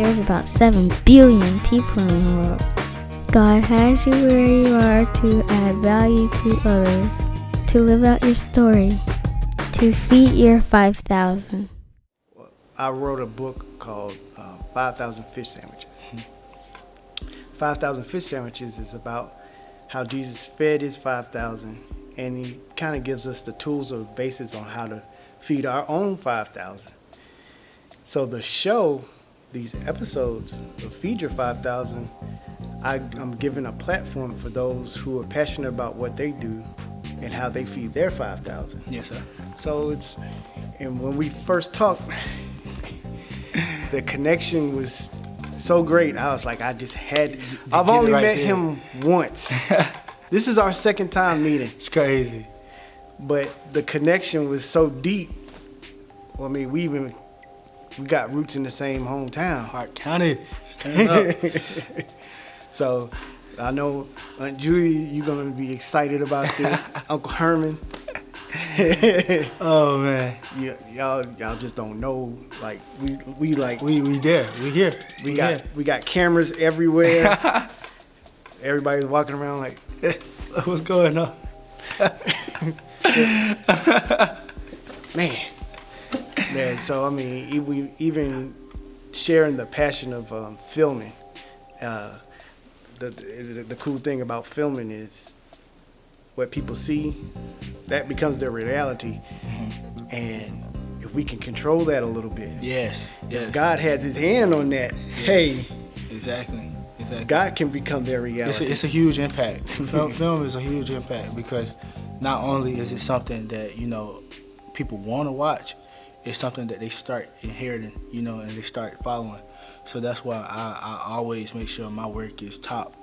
There's about 7 billion people in the world. God has you where you are to add value to others, to live out your story, to feed your 5,000. I wrote a book called 5,000 Fish Sandwiches. 5,000 Fish Sandwiches is about how Jesus fed his 5,000, and he kind of gives us the tools or basis on how to feed our own 5,000. So the show, these episodes of Feed Your 5,000, I'm giving a platform for those who are passionate about what they do and how they feed their 5,000. Yes, sir. So and when we first talked, the connection was so great. I was like, I've only met him once. This is our second time meeting. It's crazy. But the connection was so deep. Well, I mean, we got roots in the same hometown. Hart County. Stand up. So I know Aunt Julie, you're gonna be excited about this. Uncle Herman. Oh man. Y'all just don't know. Like we there. We here. We got cameras everywhere. Everybody's walking around like, what's going on? Man. So I mean, even sharing the passion of filming. The cool thing about filming is what people see, that becomes their reality. Mm-hmm. And if we can control that a little bit. Yes. God has his hand on that. Yes. Hey. Exactly. God can become their reality. It's a huge impact. Film is a huge impact because not only is it something that, people want to watch, it's something that they start inheriting, and they start following. So that's why I always make sure my work is top.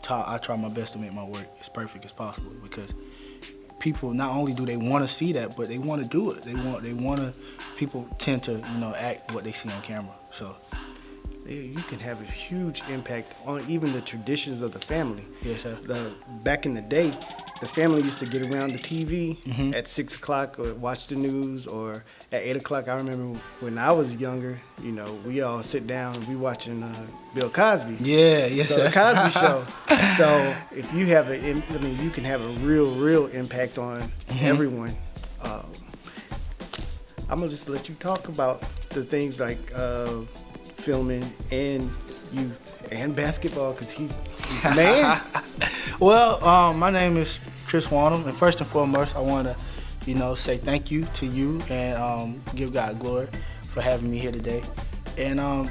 I try my best to make my work as perfect as possible because people, not only do they want to see that, but they want to do it. People tend to, act what they see on camera. So you can have a huge impact on even the traditions of the family. Yes, sir. Back in the day, the family used to get around the TV at 6 o'clock or watch the news, or at 8 o'clock. I remember when I was younger, we all sit down and we watching Bill Cosby. Yes, sir. The Cosby Show. So if you have you can have a real impact on everyone. I'm gonna just let you talk about the things like filming and youth and basketball, because he's the man. Well, my name is Chris Woumnm, and first and foremost, I want to, say thank you to you and give God glory for having me here today. And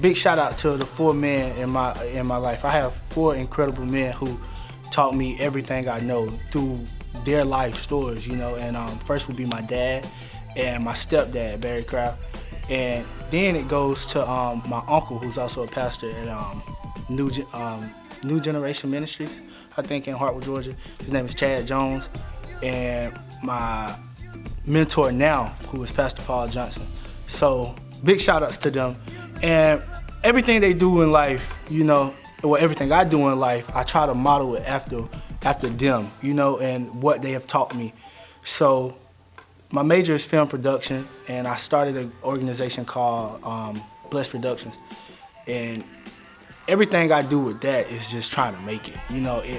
big shout out to the 4 men in my life. I have 4 incredible men who taught me everything I know through their life stories, And first would be my dad and my stepdad, Barry Craft. And then it goes to my uncle, who's also a pastor at New Generation Ministries, I think in Hartwood, Georgia. His name is Chad Jones. And my mentor now, who is Pastor Paul Johnson. So big shout outs to them. And everything they do in life, everything I do in life, I try to model it after them, and what they have taught me. So my major is film production, and I started an organization called Blessed Productions. And everything I do with that is just trying to make it,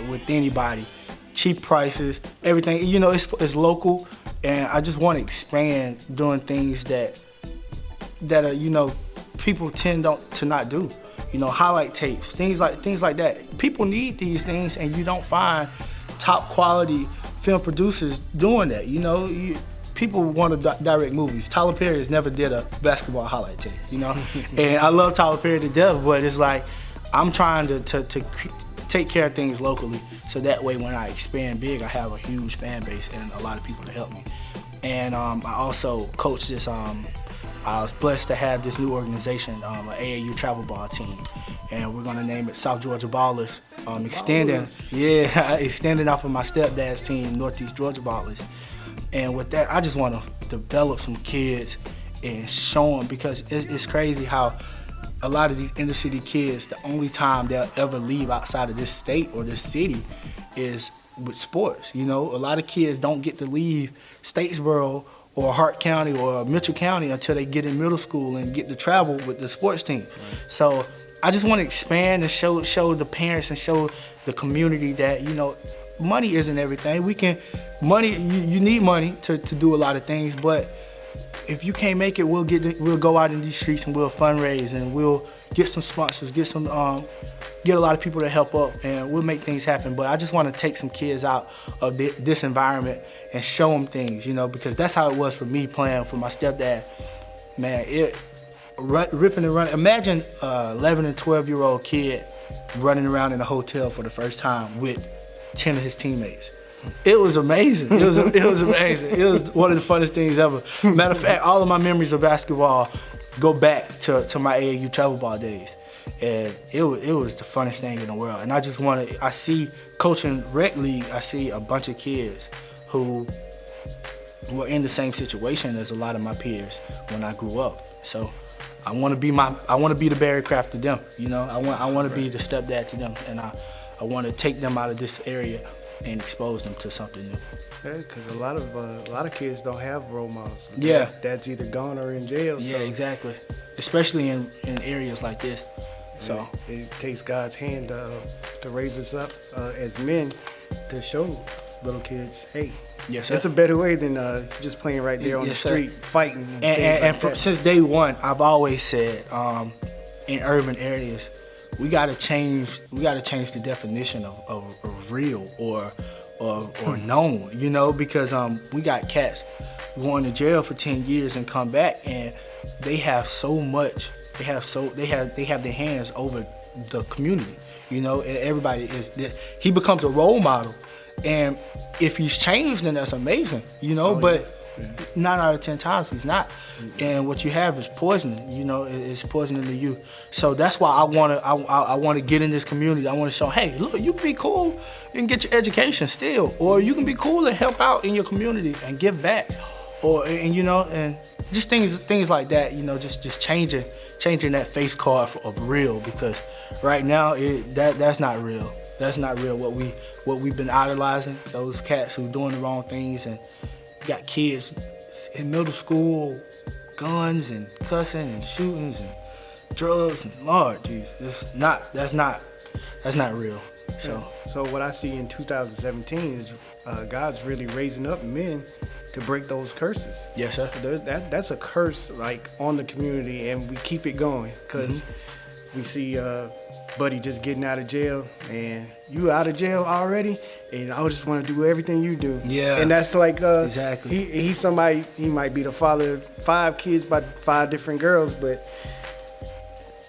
with anybody. Cheap prices, everything, it's local, and I just want to expand doing things that are, people tend to not do. Highlight tapes, things like that. People need these things, and you don't find top quality film producers doing that. People want to direct movies. Tyler Perry has never did a basketball highlight tape, And I love Tyler Perry to death, but it's like I'm trying to take care of things locally, so that way when I expand big, I have a huge fan base and a lot of people to help me. And I also coach this. I was blessed to have this new organization, an AAU travel ball team, and we're gonna name it South Georgia Ballers. Extending off of my stepdad's team, Northeast Georgia Ballers. And with that, I just want to develop some kids and show them, because it's crazy how a lot of these inner city kids, the only time they'll ever leave outside of this state or this city is with sports. A lot of kids don't get to leave Statesboro or Hart County or Mitchell County until they get in middle school and get to travel with the sports team. So I just want to expand and show the parents and show the community that, you know, money isn't everything. You need money to do a lot of things, but if you can't make it, we'll go out in these streets and we'll fundraise and we'll get some sponsors, get a lot of people to help up, and we'll make things happen. But I just want to take some kids out of this environment and show them things, you know, because that's how it was for me playing for my stepdad. Man, ripping and running. Imagine an 11 and 12-year-old kid running around in a hotel for the first time with 10 of his teammates. It was amazing. It was amazing. It was one of the funnest things ever. Matter of fact, all of my memories of basketball go back to my AAU travel ball days. And it was the funnest thing in the world. And I see coaching rec league, I see a bunch of kids who were in the same situation as a lot of my peers when I grew up. So I want to be the Barry Craft to them, you know. I want to be the stepdad to them, and I want to take them out of this area and expose them to something new. Yeah, because a lot of kids don't have role models. Yeah, dad's either gone or in jail. Yeah, so. Exactly. Especially in areas like this. So it takes God's hand to raise us up as men to show little kids, hey, yes, sir. It's a better way than just playing right there on the street, fighting. Since day one, I've always said, in urban areas, we gotta change the definition of real or known, you know, because we got cats going to jail for 10 years and come back, and they have so much. They have their hands over the community, you know. And everybody he becomes a role model, and if he's changed, then that's amazing, you know. But 9 out of 10 times he's not, and what you have is poisoning, you know. It's poisoning to you. So that's why I want to get in this community. I want to show, hey, look, you can be cool and get your education still, or you can be cool and help out in your community and give back, and you know, and just things like that, you know, just changing that face card of real, because right now that's not real. That's not real. What we've been idolizing, those cats who doing the wrong things, and got kids in middle school, guns and cussing and shootings and drugs, and Lord Jesus, that's not real. So what I see in 2017 is God's really raising up men to break those curses. Yes, sir. That's a curse like on the community, and we keep it going because we see Buddy just getting out of jail, and you out of jail already, and I just want to do everything you do. Yeah. And that's like exactly. He's somebody. He might be the father of 5 kids by 5 different girls, but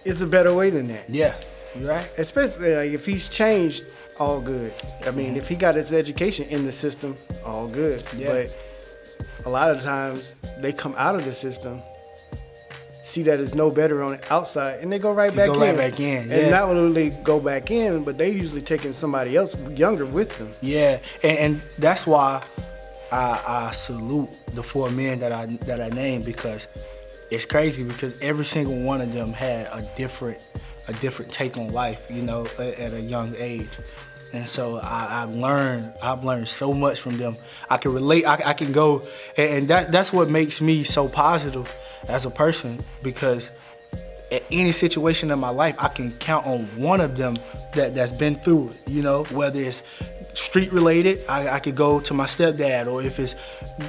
it's a better way than that. Yeah. You're right. Especially like, if he's changed, all good. I mean, if he got his education in the system, all good. Yeah. But a lot of times they come out of the system, see that it's no better on the outside, and they go right back in. Yeah. And not only they go back in, but they usually taking somebody else younger with them. Yeah, and that's why I salute the 4 men that I named, because it's crazy, because every single one of them had a different take on life, you know, at a young age. And so I've learned so much from them. I can relate. I can go, and that's what makes me so positive as a person, because at any situation in my life, I can count on one of them that's been through it. You know, whether it's street related, I could go to my stepdad, or if it's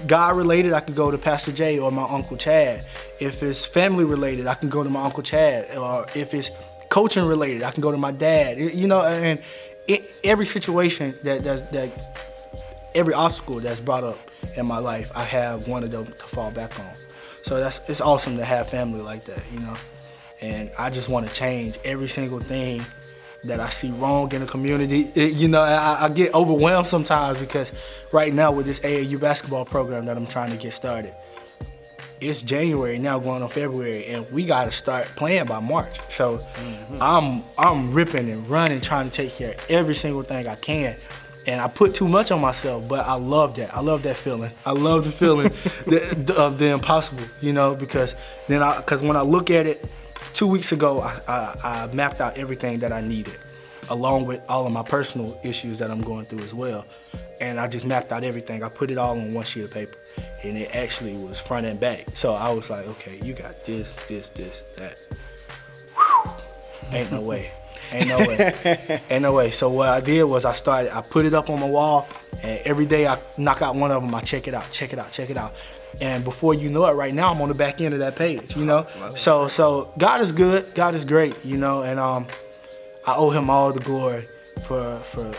God related, I could go to Pastor Jay or my Uncle Chad. If it's family related, I can go to my Uncle Chad, or if it's coaching related, I can go to my dad. You know, and every situation that every obstacle that's brought up in my life, I have one of them to fall back on. So it's awesome to have family like that, you know. And I just want to change every single thing that I see wrong in the community. You know, I get overwhelmed sometimes, because right now with this AAU basketball program that I'm trying to get started, it's January now, going on February, and we got to start playing by March. So I'm ripping and running, trying to take care of every single thing I can. And I put too much on myself, but I love that. I love that feeling. I love the feeling of the impossible, you know, because when I look at it, 2 weeks ago, I mapped out everything that I needed, along with all of my personal issues that I'm going through as well. And I just mapped out everything. I put it all on one sheet of paper. and it actually was front and back. So I was like, okay, you got this, that. Whew. Ain't no way. Ain't no way. Ain't no way. So what I did was I put it up on my wall, and every day I knock out one of them, I check it out. And before you know it, right now I'm on the back end of that page, you know? So God is good, God is great, you know, and I owe him all the glory for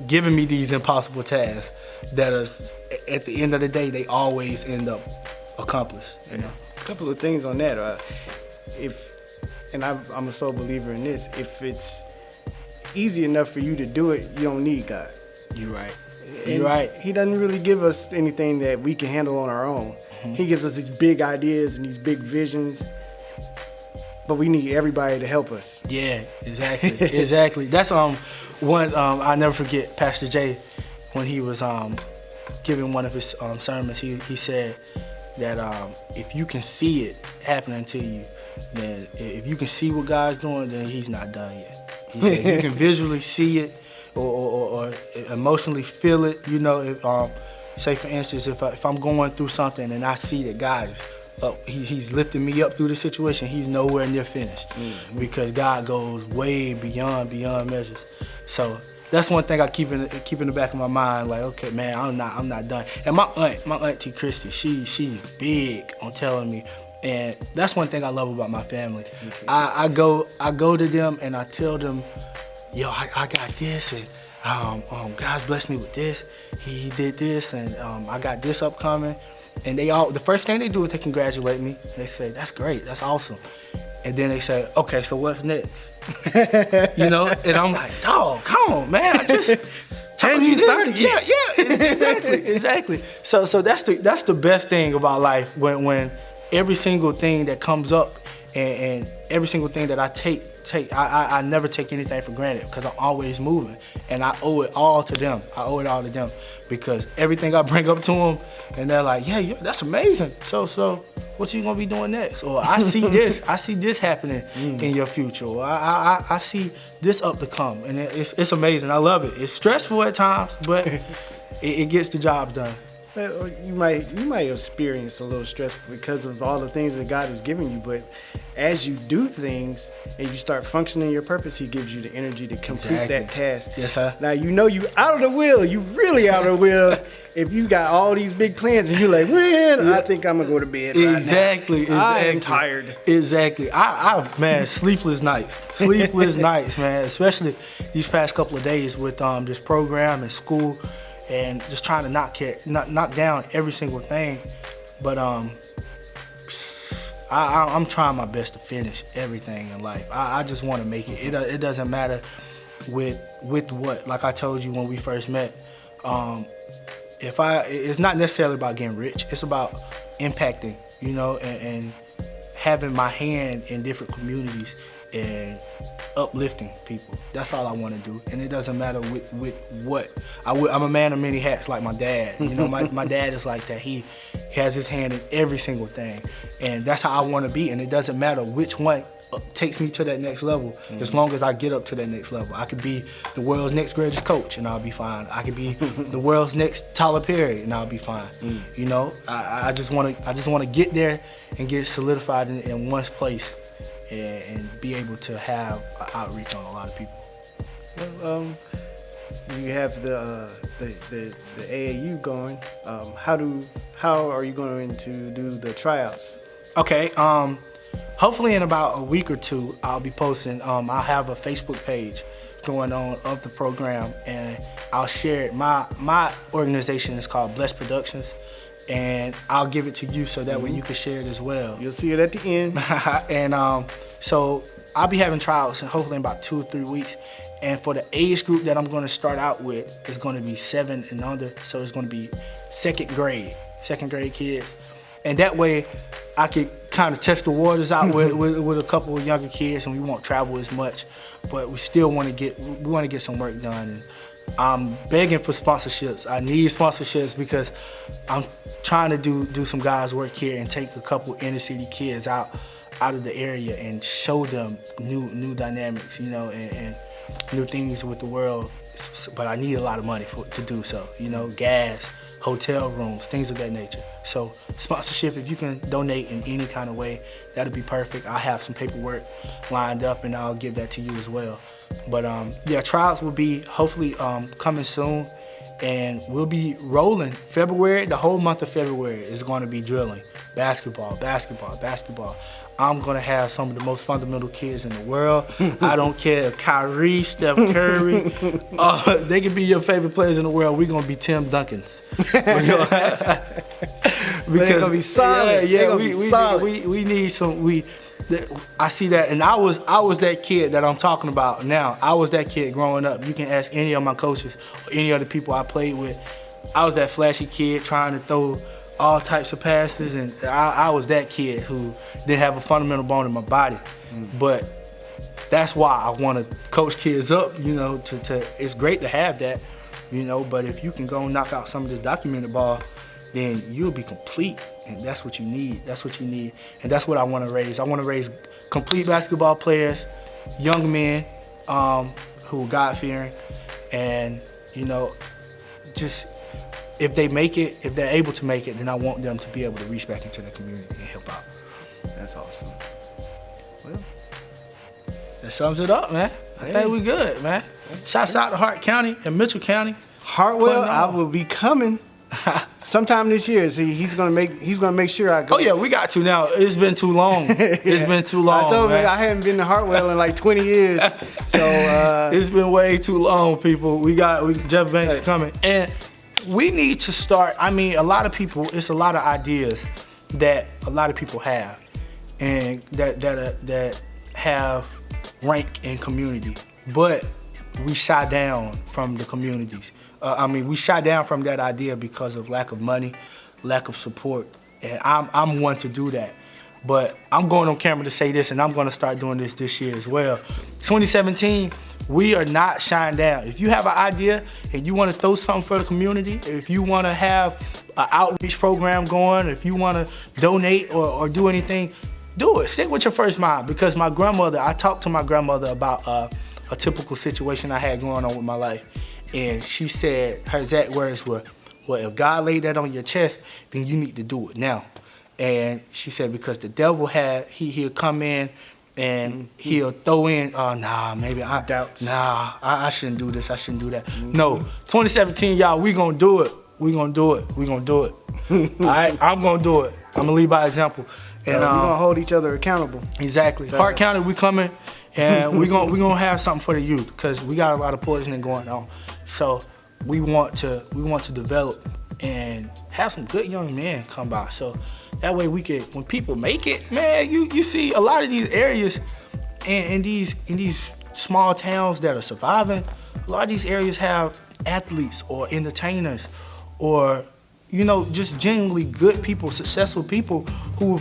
giving me these impossible tasks that is, at the end of the day, they always end up accomplished, you know? A couple of things on that. I'm a sole believer in this, if it's easy enough for you to do it, you don't need God. You're right. You're right. He doesn't really give us anything that we can handle on our own. Mm-hmm. He gives us these big ideas and these big visions, but we need everybody to help us. Yeah, exactly. Exactly. That's one I never forget. Pastor Jay, when he was giving one of his sermons, he said that if you can see it happening to you, then if you can see what God's doing, then he's not done yet. He said if you can visually see it or emotionally feel it, you know, say for instance, if I'm going through something and I see that God is up, he's lifting me up through the situation, he's nowhere near finished. Mm-hmm. Because God goes way beyond measures. So that's one thing I keep in the back of my mind, like, okay, man, I'm not done. And my auntie Christy, she's big on telling me, and that's one thing I love about my family. Mm-hmm. I go to them and I tell them, yo, I got this, and God's blessed me with this. He did this, and I got this upcoming. And the first thing they do is they congratulate me. They say, that's great, that's awesome. And then they say, okay, so what's next? You know, and I'm like, dog, come on, man, I just told you started. Yeah, exactly. So that's the best thing about life, when every single thing that comes up and every single thing that I take, I never take anything for granted, because I'm always moving, and I owe it all to them. Because everything I bring up to them, and they're like, yeah, that's amazing. So what you gonna be doing next? Or I see this happening in your future. Or I see this up to come, and it's amazing. I love it. It's stressful at times, but it gets the job done. You might experience a little stress because of all the things that God has given you, but as you do things and you start functioning your purpose, he gives you the energy to complete that task. Yes, sir. Now, you know you out of the wheel. You really out of the wheel if you got all these big plans and you're like, man, I think I'm going to go to bed right Exactly. I am tired. Exactly. man, sleepless nights, man, especially these past couple of days with this program and school, and just trying to knock down every single thing. But I'm trying my best to finish everything in life. I just want to make it. It doesn't matter with what. Like I told you when we first met, it's not necessarily about getting rich. It's about impacting, you know, and having my hand in different communities and uplifting people. That's all I want to do, and it doesn't matter with what. I'm a man of many hats, like my dad. You know, my dad is like that. He has his hand in every single thing, and that's how I want to be. And it doesn't matter which one takes me to that next level, as long as I get up to that next level. I could be the world's next greatest coach, and I'll be fine. I could be the world's next Tyler Perry, and I'll be fine. You know, I just want to get there and get solidified in one place, and be able to have outreach on a lot of people. Well, you have the AAU going. How are you going to do the tryouts? Okay. Hopefully in about a week or two, I'll be posting. I'll have a Facebook page going on of the program, and I'll share it. My organization is called Blessed Productions, and I'll give it to you so that way you can share it as well. You'll see it at the end. And so I'll be having tryouts hopefully in about 2 or 3 weeks. And for the age group that I'm going to start out with, it's going to be 7 and under. So it's going to be second grade kids. And that way I could kind of test the waters out with a couple of younger kids, and we won't travel as much, but we still want to get some work done. And I'm begging for sponsorships. I need sponsorships because I'm trying to do some guys' work here and take a couple inner city kids out of the area and show them new dynamics, you know, and new things with the world. But I need a lot of money to do so, you know, gas, hotel rooms, things of that nature. So sponsorship, if you can donate in any kind of way, that'd be perfect. I have some paperwork lined up and I'll give that to you as well. But yeah, trials will be hopefully coming soon, and we'll be rolling. February, the whole month of February is going to be drilling. Basketball, basketball, basketball. I'm going to have some of the most fundamental kids in the world. I don't care if Kyrie, Steph Curry, they can be your favorite players in the world. We're going to be Tim Duncans. Because they're going to be solid. Yeah, we need some. I see that, and I was that kid that I'm talking about now. I was that kid growing up. You can ask any of my coaches or any other people I played with. I was that flashy kid trying to throw all types of passes, and I was that kid who didn't have a fundamental bone in my body. But that's why I want to coach kids up, you know, it's great to have that, you know, but if you can go and knock out some of this documented ball, then you'll be complete, and that's what you need. That's what you need, and that's what I want to raise. I want to raise complete basketball players, young men who are God-fearing, and, you know, just if they make it, if they're able to make it, then I want them to be able to reach back into the community and help out. That's awesome. Well, that sums it up, man. I think we good, man. Shouts out to Hart County and Mitchell County. Hartwell, I will be coming sometime this year. See, he's gonna make sure I go. Oh yeah, we got to now. It's been too long. It's been too long. I told man. I hadn't been to Hartwell in like 20 years. So it's been way too long, people. Jeff Banks is coming, and we need to start. I mean, a lot of people. It's a lot of ideas that a lot of people have, and that have rank in community, but we shy down from the communities. We shy down from that idea because of lack of money, lack of support, and I'm one to do that. But I'm going on camera to say this, and I'm going to start doing this year as well. 2017, we are not shying down. If you have an idea and you want to throw something for the community, if you want to have an outreach program going, if you want to donate or do anything, do it. Stick with your first mind, because my grandmother, I talked to my grandmother about a typical situation I had going on with my life. And she said, her exact words were, well, if God laid that on your chest, then you need to do it now. And she said, because the devil he'll come in and he'll throw in, doubts. I shouldn't do this, I shouldn't do that. No, 2017, y'all, we gonna do it. We gonna do it. All right, I'm gonna do it. I'm gonna lead by example. And we're gonna hold each other accountable. Exactly. Hart County, we coming, and we're gonna have something for the youth, because we got a lot of poisoning going on. So we want to develop and have some good young men come by. So that way we can, when people make it, man, you see a lot of these areas in these small towns that are surviving, a lot of these areas have athletes or entertainers or, you know, just genuinely good people, successful people who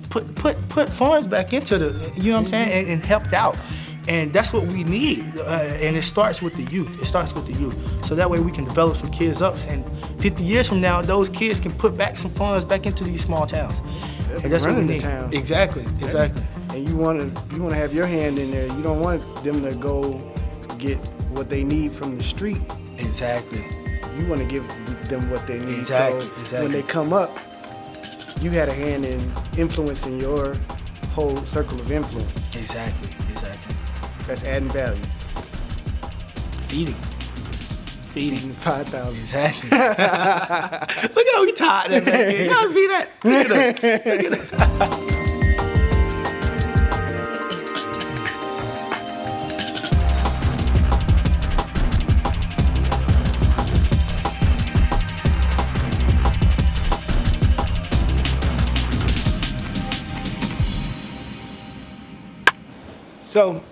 put funds back into you know what I'm saying, and helped out. And that's what we need, and it starts with the youth. So that way we can develop some kids up, and 50 years from now, those kids can put back some funds back into these small towns. And that's what we need. Exactly. And you want to have your hand in there. You don't want them to go get what they need from the street. Exactly. You want to give them what they need. Exactly. When they come up, you had a hand in influencing your whole circle of influence. Exactly. That's adding value. Feeding 5,000. Exactly. Look at how we tied that back in. Y'all see that? Look at that. So,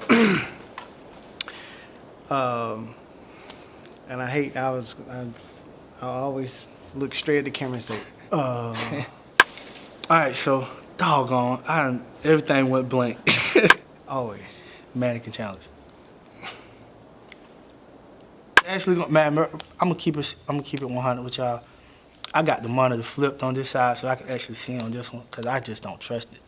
and I always look straight at the camera and say, all right, so, doggone, everything went blank. Always. Mannequin challenge. Actually, man, I'm gonna keep it 100 with y'all. I got the monitor flipped on this side so I can actually see on this one, because I just don't trust it.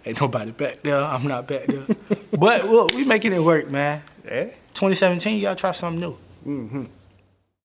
Ain't nobody back there. I'm not back there. But look, we making it work, man. Yeah. 2017, you gotta try something new. Mm-hmm.